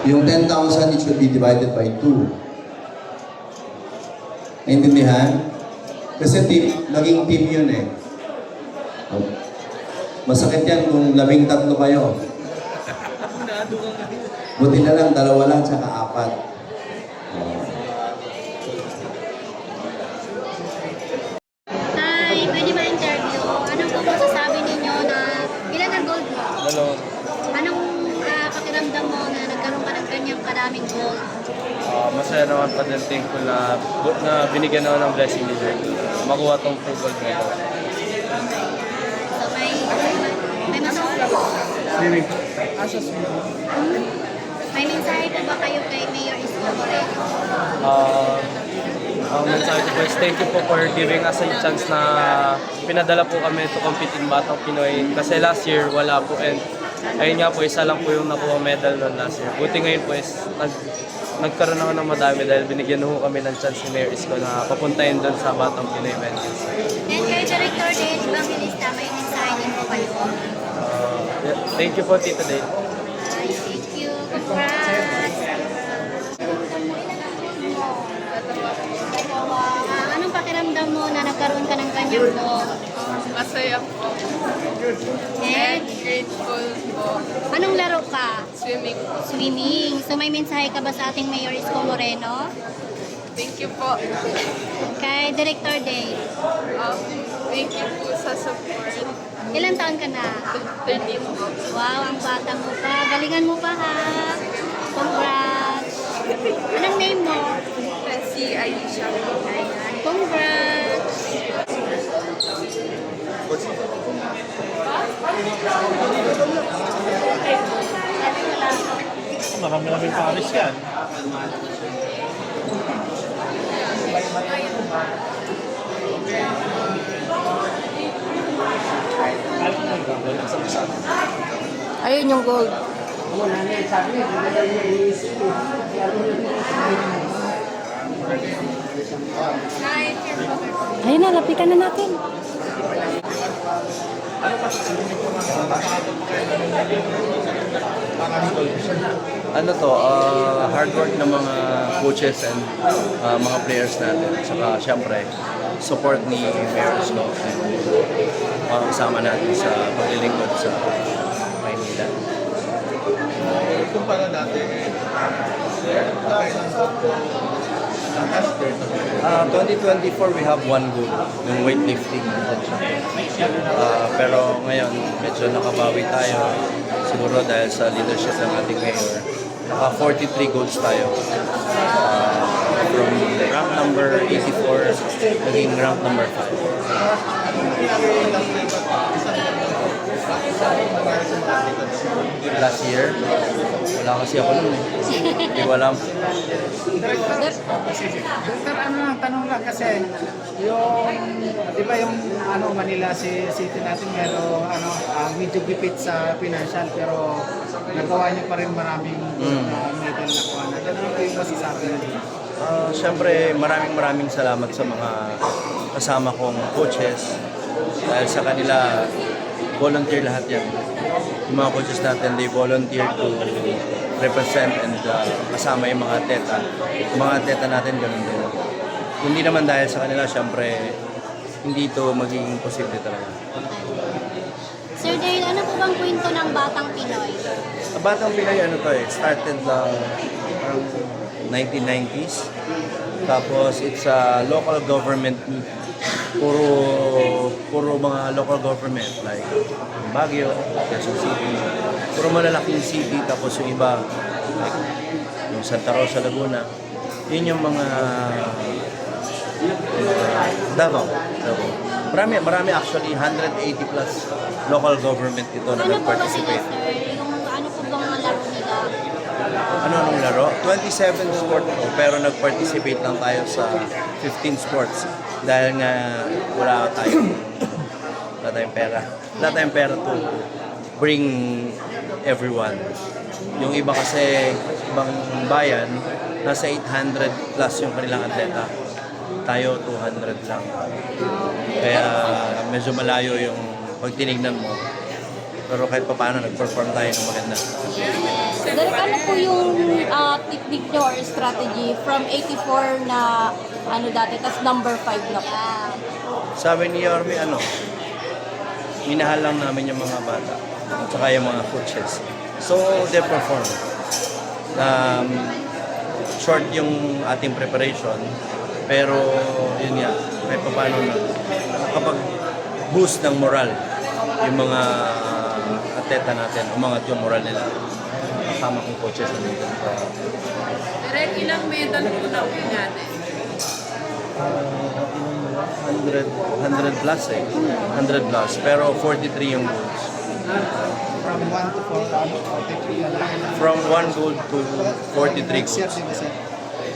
Yung 10,000, it should be divided by 2. Naintindihan? Kasi naging team yun eh. Masakit yan kung 13 kayo. Buti na lang, 2 lang, tsaka 4. Hi, pwede ba interview? Anong po masasabi ninyo na ilan ang gold mo? 2. Anong pakiramdam mo na nagkaroon ka ng kanyang karaming gold? Masaya naman pa din, thankful na binigyan ako ng blessing ni Lord. Makuha tong full gold medal. So may masasabi? Swimming. May mensahe po ba kayo kay Mayor Isko Moreno? Ang mensahe ko is thank you po for giving us a chance na pinadala po kami to compete in Batang Pinoy. Kasi last year wala po, and ayun nga po, isa lang po yung nakuha medal noon last year. Buti ngayon po is nagkaroon ako ng madami dahil binigyan ho kami ng chance ni Mayor Isko na papuntahin doon sa Batang Pinoy Vengeance. And kay Director Dale, ibang minista, may mensahe din po kayo? Thank you po, Tita Dale. Ay, thank you. Congrats! Anong pakiramdam mo na nagkaroon ka ng kanyang gold? Masaya po. And Grateful po. anong laro ka? Swimming po. Swimming. So may mensahe ka ba sa ating Mayor Isko Moreno? Thank you po. Kay Director Dale, Thank you po sa support. ilang taon ka na? 13 po. Wow, ang bata mo pa. Galingan mo pa ha. Congrats. Anong name mo? Si Aisha. Ayan. Congrats. Marami-raming Paris yan. Ayun yung gold. Ayun na, lapitan na natin. Ano to, hard work ng mga coaches and mga players natin. Saka syempre, support ni Mayor Isko and mga kasama natin sa paglilingkod sa Maynila. Kumpara dati, 2024 we have 1 goal, yung weightlifting. Pero ngayon, medyo nakabawi tayo. Siguro dahil sa leadership ng ating mayor. Naka 43 goals tayo. From rank number 84, naging rank number 5. Last year, wala kasi ako nun eh. Hindi ko alam. Doctor, ano lang, tanong lang kasi yung, di ba yung Manila City natin meron medyo gipit sa financial pero nagawa niyo pa rin maraming medal na kuha na. Ano yung masasabi niyo? Siyempre, maraming salamat sa mga kasama kong coaches. Dahil sa kanila, volunteer lahat yan. Yung mga coaches natin, they volunteer to represent and kasama yung mga teta. Yung mga teta natin, ganun din. Hindi naman dahil sa kanila, siyempre, hindi ito magiging posible talaga. Sir Dale, ano po bang kwento ng Batang Pinoy? Ang Batang Pinoy, started parang 1990s. Tapos, it's a local government meet. Puro mga local government like Baguio, Quezon City, puro malalaking city, tapos yung iba like yung Santa Rosa, Laguna, yun yung mga Davao. Marami actually, 180 plus local government ito na Ano po ba sila, nag-participate. sir? Ano po bang mga laro nila? Anong laro? 27 sport po, pero nag-participate lang tayo sa 15 sports dahil nga wala tayong Wala tayong pera. Wala tayong pera to bring everyone. Yung iba kasi, ibang bayan, nasa 800 plus yung kanilang atleta. Tayo, 200 lang. Kaya medyo malayo yung pag tinignan mo. Pero kahit pa paano, nag-perform tayo ng maganda. Derek, ano po yung technique nyo or strategy from 84 na ano dati, tas number 5 na po? Sabi ni Yorme, minahal lang namin yung mga bata at saka yung mga coaches. So, they perform. Short yung ating preparation, pero yun nga, may paano na kapag boost ng moral yung mga atleta natin, umangat yung moral nila. Kasama kong coaches na dito. Direk, ilang medal po na uwi natin? 100 plus 100 plus, pero 43 yung goals. From 1 to 4, 43. From 1 goal to 43 Next year, goals. di ba, sir?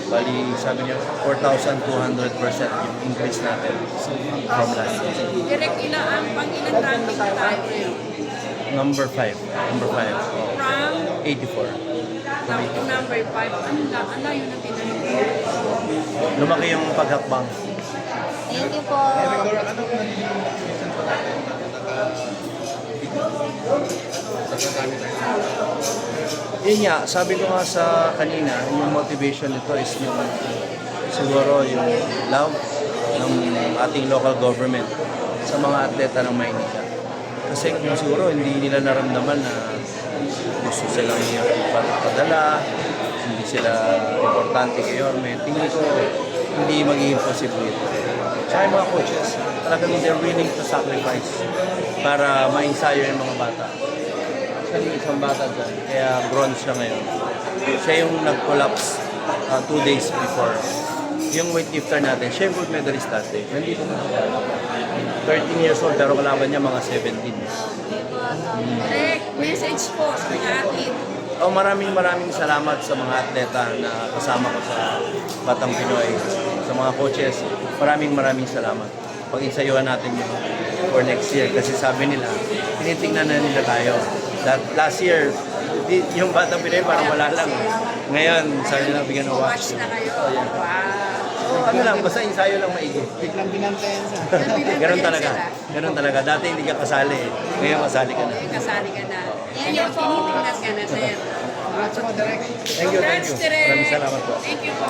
Bali, sabi niya, 4,200% yung increase natin from last year. Direk, ang pang-ilang ranking na tayo ngayon? Number 5. Number 5. From 84. number 5, ano yun ang tinanong? Lumaki yung paghakbang. Thank you po. Yun nga, sabi ko nga sa kanina, yung motivation nito is yung siguro yung love ng ating local government sa mga atleta ng Maynila. Kasi kung siguro hindi nila naramdaman na gusto silang padala, hindi sila importante kay Yorme, tingin ko hindi magiging possible ito. Tsaka yung mga coaches, talagang they're willing to sacrifice para ma-ensayo yung mga bata. Siya yung isang bata dyan, kaya bronze siya ngayon. Siya yung nag-collapse 2 days before. Yung weightlifter natin, siya yung gold medalist dati. Nandito na siya. 13 years old, pero kalaban niya mga 17. Direk, message po sa mga athlete. Maraming salamat sa mga atleta na kasama ko sa Batang Pinoy. Sa mga coaches, maraming salamat. Pag-insayuhan natin yun for next year. Kasi sabi nila, tinitingnan na nila tayo. Last year, yung Batang Pinoy parang wala lang. Ngayon, sabi nila bigyan ng watch. Watch na kayo. Wow. Wow. Ano lang, basta ensayo lang maigi. Biglang binantayan sa. Ganun talaga. Ganun talaga. Dati hindi ka kasali eh. Ngayon kasali ka na. Kasali ka na. Ngayon, tinitingnan ka na, sir. Congrats mo, Direk. Thank you. Congrats, Direk. Maraming salamat po. Thank you po.